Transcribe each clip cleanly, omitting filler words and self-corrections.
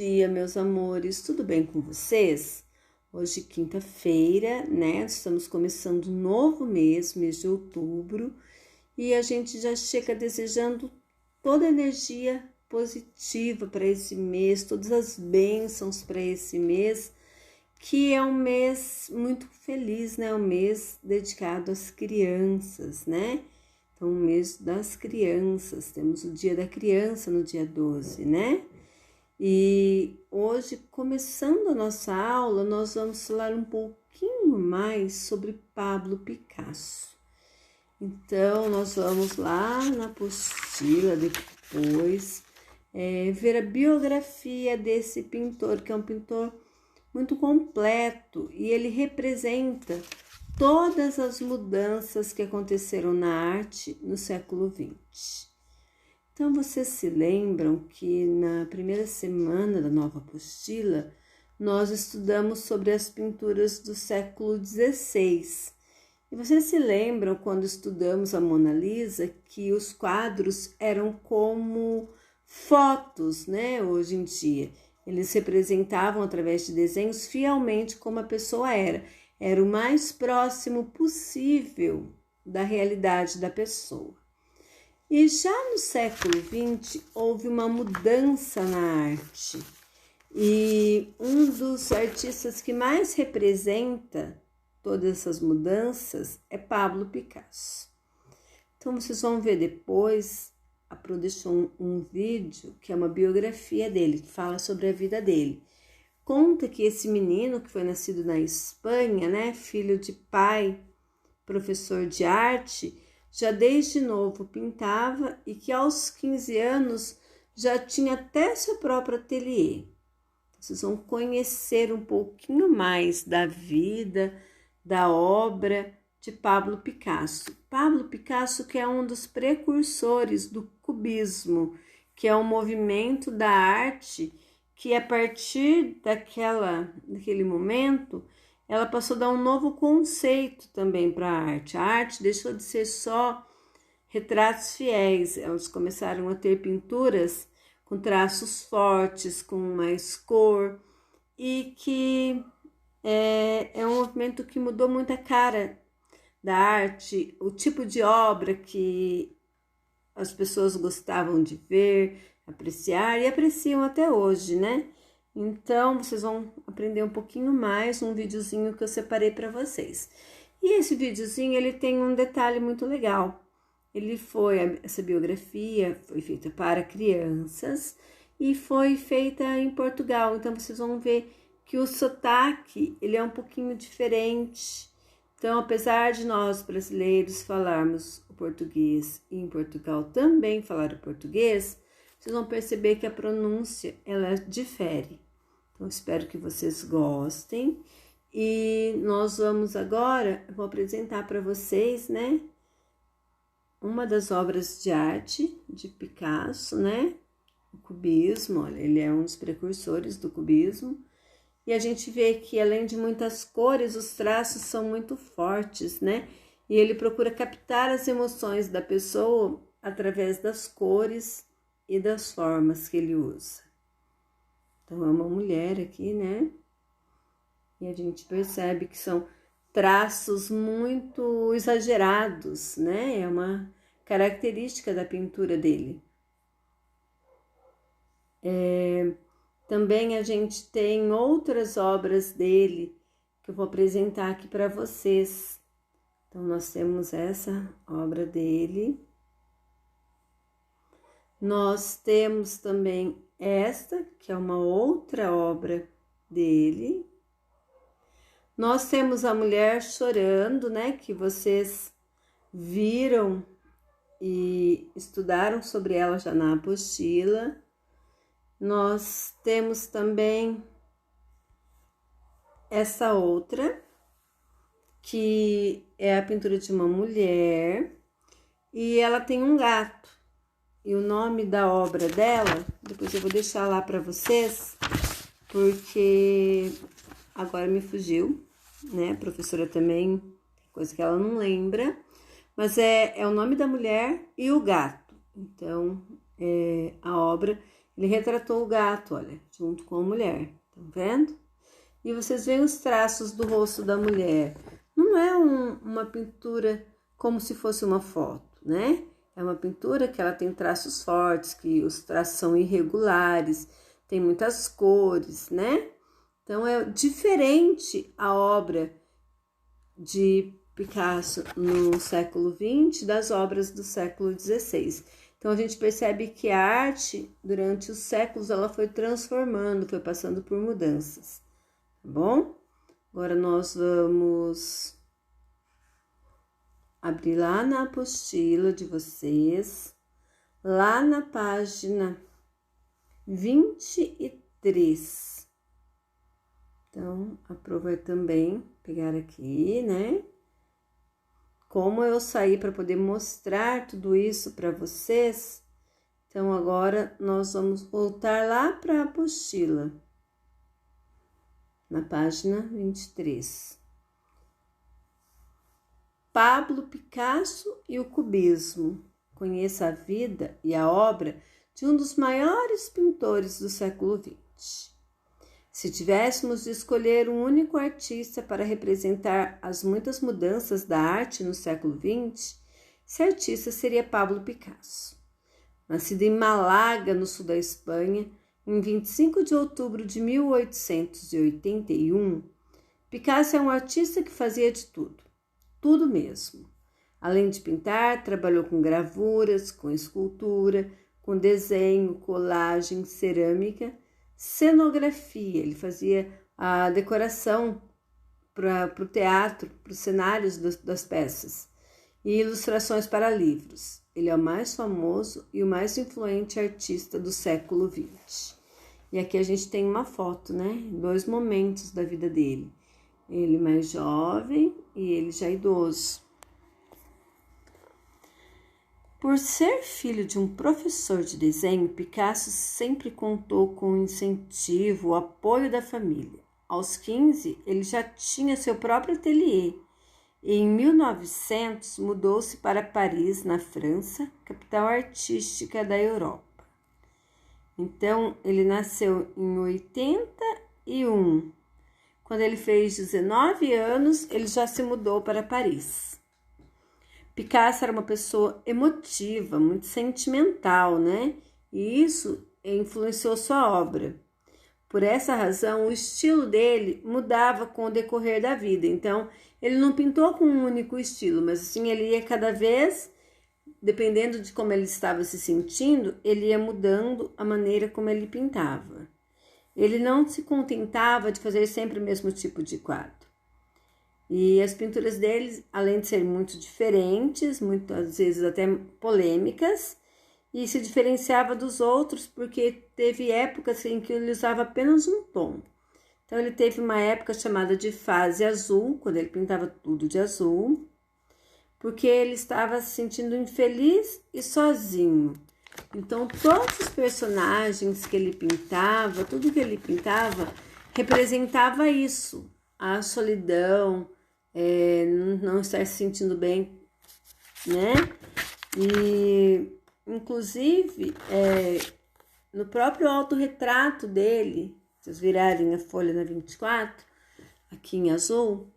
dia, meus amores, tudo bem com vocês? Hoje, quinta-feira, né? Estamos começando um novo mês de outubro, e a gente já chega desejando toda a energia positiva para esse mês, todas as bênçãos para esse mês, que é um mês muito feliz, né? Um mês dedicado às crianças, né? Então, o mês das crianças, temos o Dia da Criança no dia 12, né? E hoje, começando a nossa aula, nós vamos falar um pouquinho mais sobre Pablo Picasso. Então, nós vamos lá na apostila depois ver a biografia desse pintor, que é um pintor muito completo, e ele representa todas as mudanças que aconteceram na arte no século XX. Então, vocês se lembram que na primeira semana da nova apostila, nós estudamos sobre as pinturas do século XVI. E vocês se lembram, quando estudamos a Mona Lisa, que os quadros eram como fotos, né? Hoje em dia, eles representavam através de desenhos fielmente como a pessoa era. Era o mais próximo possível da realidade da pessoa. E já no século XX houve uma mudança na arte, e um dos artistas que mais representa todas essas mudanças é Pablo Picasso. Então vocês vão ver depois, a Pro deixou um vídeo que é uma biografia dele, que fala sobre a vida dele. Conta que esse menino, que foi nascido na Espanha, né, filho de pai, professor de arte, já desde novo pintava, e que aos 15 anos já tinha até seu próprio ateliê. Vocês vão conhecer um pouquinho mais da vida, da obra de Pablo Picasso. Pablo Picasso, que é um dos precursores do cubismo, que é um movimento da arte que, a partir daquele momento, ela passou a dar um novo conceito também para a arte. A arte deixou de ser só retratos fiéis, elas começaram a ter pinturas com traços fortes, com mais cor, e que é um movimento que mudou muito a cara da arte, o tipo de obra que as pessoas gostavam de ver, apreciar e apreciam até hoje, né? Então, vocês vão aprender um pouquinho mais num videozinho que eu separei para vocês. E esse videozinho, ele tem um detalhe muito legal. Essa biografia foi feita para crianças e foi feita em Portugal. Então, vocês vão ver que o sotaque, ele é um pouquinho diferente. Então, apesar de nós brasileiros falarmos o português e em Portugal também falar o português, vocês vão perceber que a pronúncia, ela difere. Então, espero que vocês gostem. E nós vamos agora, eu vou apresentar para vocês, né, uma das obras de arte de Picasso, né, o cubismo. Olha, ele é um dos precursores do cubismo. E a gente vê que, além de muitas cores, os traços são muito fortes, né? E ele procura captar as emoções da pessoa através das cores e das formas que ele usa. Então, é uma mulher aqui, né? E a gente percebe que são traços muito exagerados, né? É uma característica da pintura dele. Também a gente tem outras obras dele que eu vou apresentar aqui para vocês. Então, nós temos essa obra dele. Nós temos também esta, que é uma outra obra dele. Nós temos a Mulher Chorando, né, que vocês viram e estudaram sobre ela já na apostila. Nós temos também essa outra, que é a pintura de uma mulher, e ela tem um gato. E o nome da obra dela, depois eu vou deixar lá para vocês, porque agora me fugiu, né? A professora também, coisa que ela não lembra, mas é o nome da mulher e o gato. Então, a obra Ele retratou o gato, olha, junto com a mulher, tá vendo? E vocês veem os traços do rosto da mulher. Não é uma pintura como se fosse uma foto, né? É uma pintura que ela tem traços fortes, que os traços são irregulares, tem muitas cores, né? Então é diferente a obra de Picasso no século XX das obras do século XVI. Então a gente percebe que a arte, durante os séculos, ela foi transformando, foi passando por mudanças, tá bom? Agora nós vamos abrir lá na apostila de vocês, lá na página 23. Então, aproveito também pegar aqui, né? Como eu saí para poder mostrar tudo isso para vocês. Então, agora nós vamos voltar lá para a apostila, na página 23. Pablo Picasso e o cubismo. Conheça a vida e a obra de um dos maiores pintores do século XX. Se tivéssemos de escolher um único artista para representar as muitas mudanças da arte no século XX, esse artista seria Pablo Picasso. Nascido em Málaga, no sul da Espanha, em 25 de outubro de 1881, Picasso é um artista que fazia de tudo. Tudo mesmo. Além de pintar, trabalhou com gravuras, com escultura, com desenho, colagem, cerâmica, cenografia. Ele fazia a decoração para o teatro, para os cenários das peças, e ilustrações para livros. Ele é o mais famoso e o mais influente artista do século XX. E aqui a gente tem uma foto, né? 2 momentos da vida dele. Ele mais jovem e ele já idoso. Por ser filho de um professor de desenho, Picasso sempre contou com o incentivo, o apoio da família. Aos 15, ele já tinha seu próprio ateliê e em 1900 mudou-se para Paris, na França, capital artística da Europa. Então, ele nasceu em 81. Quando ele fez 19 anos, ele já se mudou para Paris. Picasso era uma pessoa emotiva, muito sentimental, né? E isso influenciou sua obra. Por essa razão, o estilo dele mudava com o decorrer da vida. Então, ele não pintou com um único estilo, mas assim, ele ia cada vez, dependendo de como ele estava se sentindo, ele ia mudando a maneira como ele pintava. Ele não se contentava de fazer sempre o mesmo tipo de quadro. E as pinturas dele, além de serem muito diferentes, muitas vezes até polêmicas, e se diferenciava dos outros porque teve épocas em que ele usava apenas um tom. Então ele teve uma época chamada de fase azul, quando ele pintava tudo de azul, porque ele estava se sentindo infeliz e sozinho. Então, todos os personagens que ele pintava, tudo que ele pintava, representava isso. A solidão, não estar se sentindo bem, né? E, inclusive, no próprio autorretrato dele, se vocês virarem a folha na 24, aqui em azul,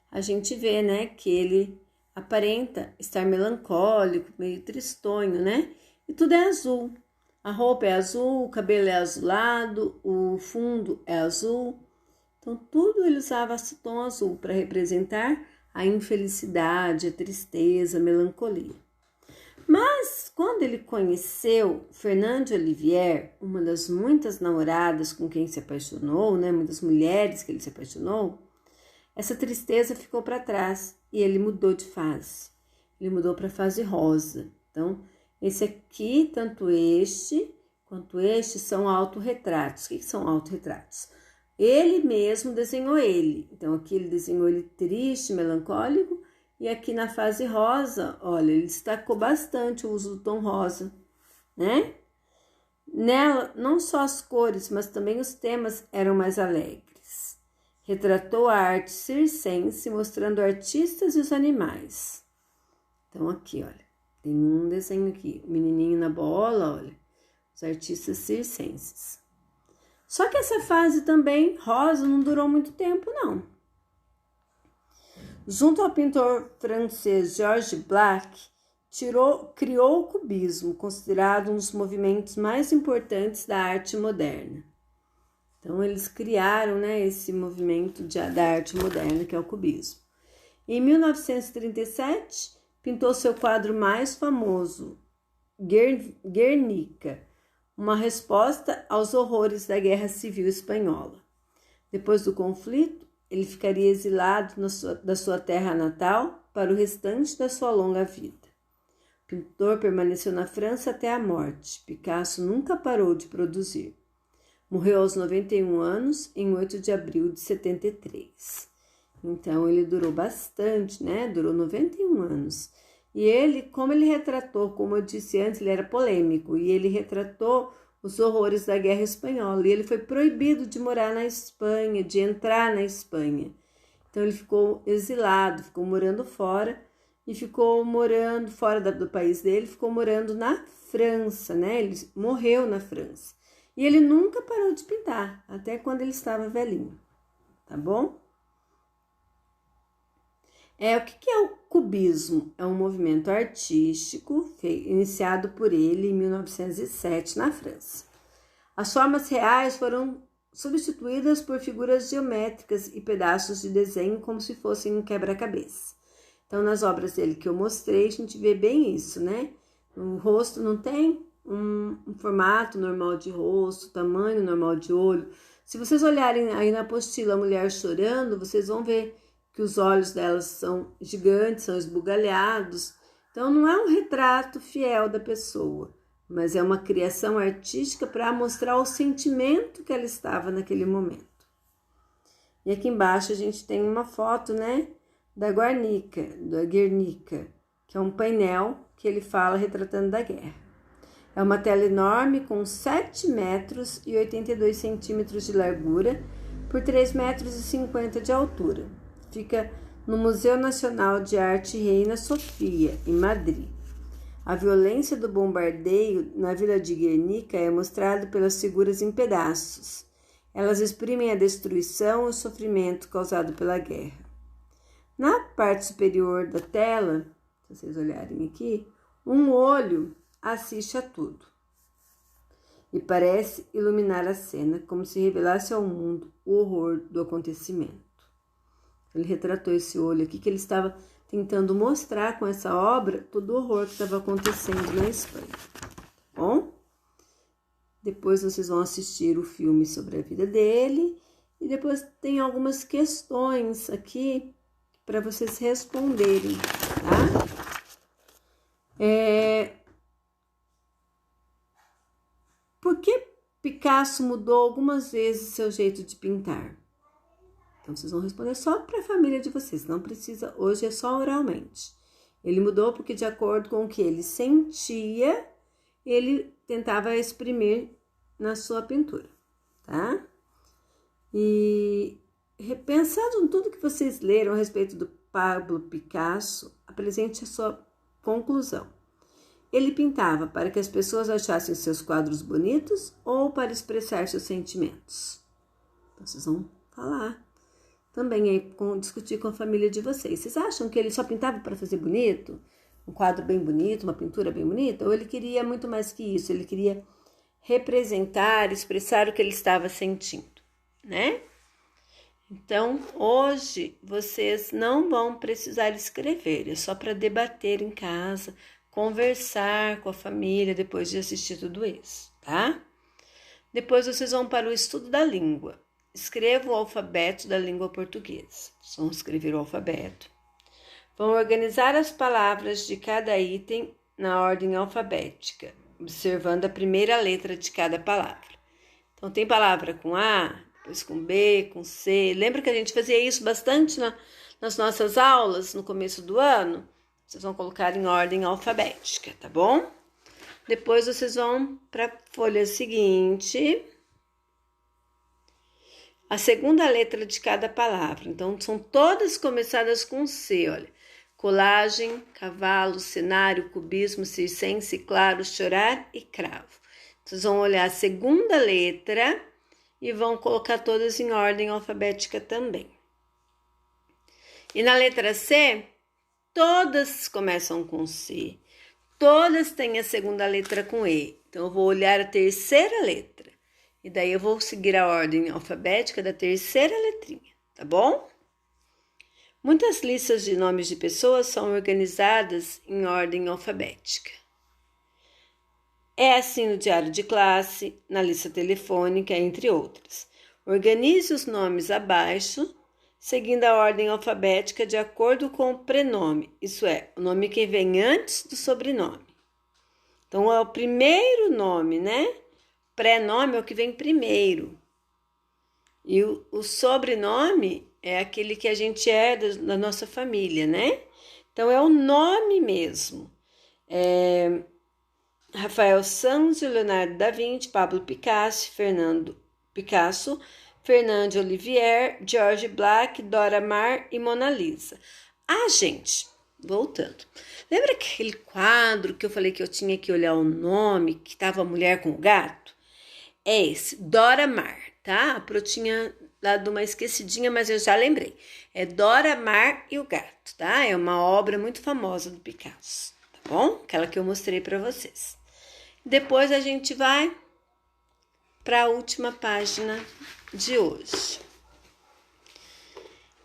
a gente vê, né, que ele aparenta estar melancólico, meio tristonho, né? E tudo é azul. A roupa é azul, o cabelo é azulado, o fundo é azul. Então, tudo ele usava esse tom azul para representar a infelicidade, a tristeza, a melancolia. Mas, quando ele conheceu Fernande Olivier, uma das muitas namoradas com quem se apaixonou, né, muitas mulheres que ele se apaixonou, essa tristeza ficou para trás e ele mudou de fase. Ele mudou para a fase rosa. Então, esse aqui, tanto este quanto este, são autorretratos. O que são autorretratos? Ele mesmo desenhou ele. Então, aqui ele desenhou ele triste, melancólico. E aqui na fase rosa, olha, ele destacou bastante o uso do tom rosa, né? Nela, não só as cores, mas também os temas eram mais alegres. Retratou a arte circense, mostrando artistas e os animais. Então, aqui, olha. Tem um desenho aqui, o menininho na bola, olha. os artistas circenses. Só que essa fase também, rosa, não durou muito tempo, não. Junto ao pintor francês Georges Braque, criou o cubismo, considerado um dos movimentos mais importantes da arte moderna. Então, eles criaram, né, esse movimento da arte moderna, que é o cubismo. Em 1937, pintou seu quadro mais famoso, Guernica, uma resposta aos horrores da Guerra Civil Espanhola. Depois do conflito, ele ficaria exilado da sua terra natal para o restante da sua longa vida. O pintor permaneceu na França até a morte. Picasso nunca parou de produzir. Morreu aos 91 anos, em 8 de abril de 73. Então, ele durou bastante, né? Durou 91 anos. E ele, como ele retratou, como eu disse antes, ele era polêmico, e ele retratou os horrores da Guerra Espanhola, e ele foi proibido de morar na Espanha, de entrar na Espanha. Então, ele ficou exilado, ficou morando fora, e ficou morando fora do país dele, ficou morando na França, né? Ele morreu na França. E ele nunca parou de pintar, até quando ele estava velhinho, tá bom? O que é o cubismo? É um movimento artístico iniciado por ele em 1907 na França. As formas reais foram substituídas por figuras geométricas e pedaços de desenho como se fossem um quebra-cabeça. Então, nas obras dele que eu mostrei, a gente vê bem isso, né? O rosto não tem um formato normal de rosto, tamanho normal de olho. Se vocês olharem aí na apostila A Mulher Chorando, vocês vão ver que os olhos delas são gigantes, são esbugalhados. Então, não é um retrato fiel da pessoa, mas é uma criação artística para mostrar o sentimento que ela estava naquele momento. E aqui embaixo a gente tem uma foto, né, da Guernica, que é um painel que ele fala retratando da guerra. É uma tela enorme com 7 metros e 82 centímetros de largura por 3,50 metros de altura. Fica no Museu Nacional de Arte Reina Sofia, em Madrid. A violência do bombardeio na vila de Guernica é mostrada pelas figuras em pedaços. Elas exprimem a destruição e o sofrimento causado pela guerra. Na parte superior da tela, se vocês olharem aqui, um olho assiste a tudo e parece iluminar a cena, como se revelasse ao mundo o horror do acontecimento. Ele retratou esse olho aqui, que ele estava tentando mostrar com essa obra todo o horror que estava acontecendo na Espanha. Bom, depois vocês vão assistir o filme sobre a vida dele e depois tem algumas questões aqui para vocês responderem, tá? Por que Picasso mudou algumas vezes seu jeito de pintar? Então, vocês vão responder só para a família de vocês, não precisa, hoje é só oralmente. Ele mudou porque, de acordo com o que ele sentia, ele tentava exprimir na sua pintura, tá? E pensando em tudo que vocês leram a respeito do Pablo Picasso, apresente a sua conclusão. Ele pintava para que as pessoas achassem seus quadros bonitos ou para expressar seus sentimentos? Então, vocês vão falar também aí, discutir com a família de vocês. Vocês acham que ele só pintava para fazer bonito? Um quadro bem bonito, uma pintura bem bonita? Ou ele queria muito mais que isso? Ele queria representar, expressar o que ele estava sentindo, né? Então, hoje, vocês não vão precisar escrever, é só para debater em casa, conversar com a família depois de assistir tudo isso, tá? Depois vocês vão para o estudo da língua. Escreva o alfabeto da língua portuguesa. Vocês vão escrever o alfabeto. Vão organizar as palavras de cada item na ordem alfabética, observando a primeira letra de cada palavra. Então, tem palavra com A, depois com B, com C. Lembra que a gente fazia isso bastante nas nossas aulas no começo do ano? Vocês vão colocar em ordem alfabética, tá bom? Depois vocês vão para a folha seguinte. A segunda letra de cada palavra. Então, são todas começadas com C, olha. Colagem, cavalo, cenário, cubismo, circense, claro, chorar e cravo. Vocês vão olhar a segunda letra e vão colocar todas em ordem alfabética também. E na letra C, todas começam com C. Todas têm a segunda letra com E. Então, eu vou olhar a terceira letra. E daí eu vou seguir a ordem alfabética da terceira letrinha, tá bom? Muitas listas de nomes de pessoas são organizadas em ordem alfabética. É assim no diário de classe, na lista telefônica, entre outras. Organize os nomes abaixo, seguindo a ordem alfabética de acordo com o prenome, isso é, o nome que vem antes do sobrenome. Então, é o primeiro nome, né? Pré-nome é o que vem primeiro. E o sobrenome é aquele que a gente é da nossa família, né? Então, é o nome mesmo. Rafael Santos, Leonardo da Vinci, Pablo Picasso, Fernando Olivier, George Black, Dora Maar e Mona Lisa. Ah, gente, voltando. Lembra aquele quadro que eu falei que eu tinha que olhar o nome, que tava a mulher com o gato? É esse, Dora Maar, tá? A Pro tinha dado uma esquecidinha, mas eu já lembrei. É Dora Maar e o gato, tá? É uma obra muito famosa do Picasso, tá bom? Aquela que eu mostrei para vocês. Depois a gente vai para a última página de hoje.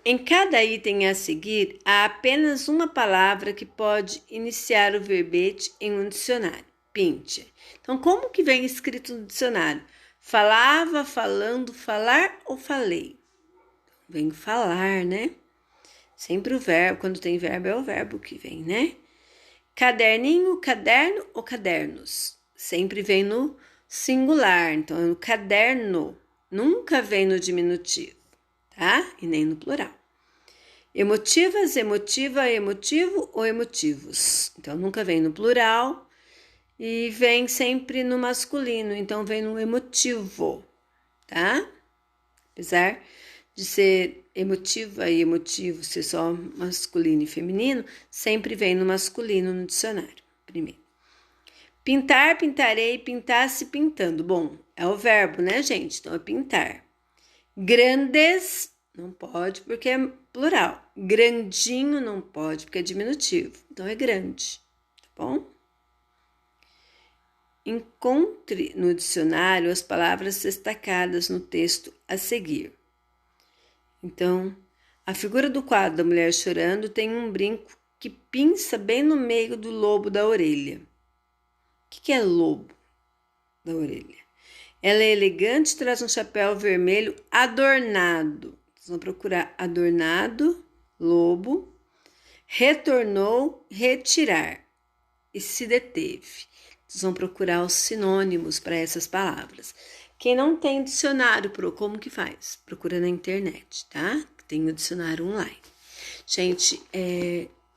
Em cada item a seguir, há apenas uma palavra que pode iniciar o verbete em um dicionário. Pinte. Então, como que vem escrito no dicionário? Falava, falando, falar ou falei? Vem falar, né? Sempre o verbo, quando tem verbo, é o verbo que vem, né? Caderninho, caderno ou cadernos? Sempre vem no singular, então é no caderno. Nunca vem no diminutivo, tá? E nem no plural. Emotivas, emotiva, emotivo ou emotivos. Então, nunca vem no plural e vem sempre no masculino. Então, vem no emotivo, tá? Apesar de ser emotiva e emotivo ser só masculino e feminino, sempre vem no masculino no dicionário, primeiro. Pintar, pintarei, pintasse, pintando. Bom, é o verbo, né, gente? Então, é pintar. Grandes, não pode porque é plural. Grandinho não pode porque é diminutivo. Então, é grande, tá bom? Encontre no dicionário as palavras destacadas no texto a seguir. Então, a figura do quadro da mulher chorando tem um brinco que pinça bem no meio do lobo da orelha. O que é lobo da orelha? Ela é elegante e traz um chapéu vermelho adornado. Vocês vão procurar adornado, lobo, retornou, retirar e se deteve. Vocês vão procurar os sinônimos para essas palavras. Quem não tem dicionário, como que faz? Procura na internet, tá? Tem o dicionário online. Gente,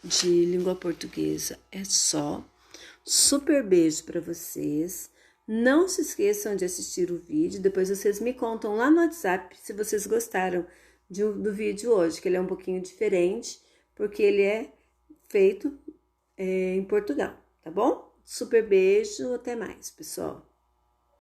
de língua portuguesa é só. Super beijo para vocês. Não se esqueçam de assistir o vídeo. Depois vocês me contam lá no WhatsApp se vocês gostaram do vídeo hoje, que ele é um pouquinho diferente, porque ele é feito em Portugal, tá bom? Super beijo, até mais, pessoal.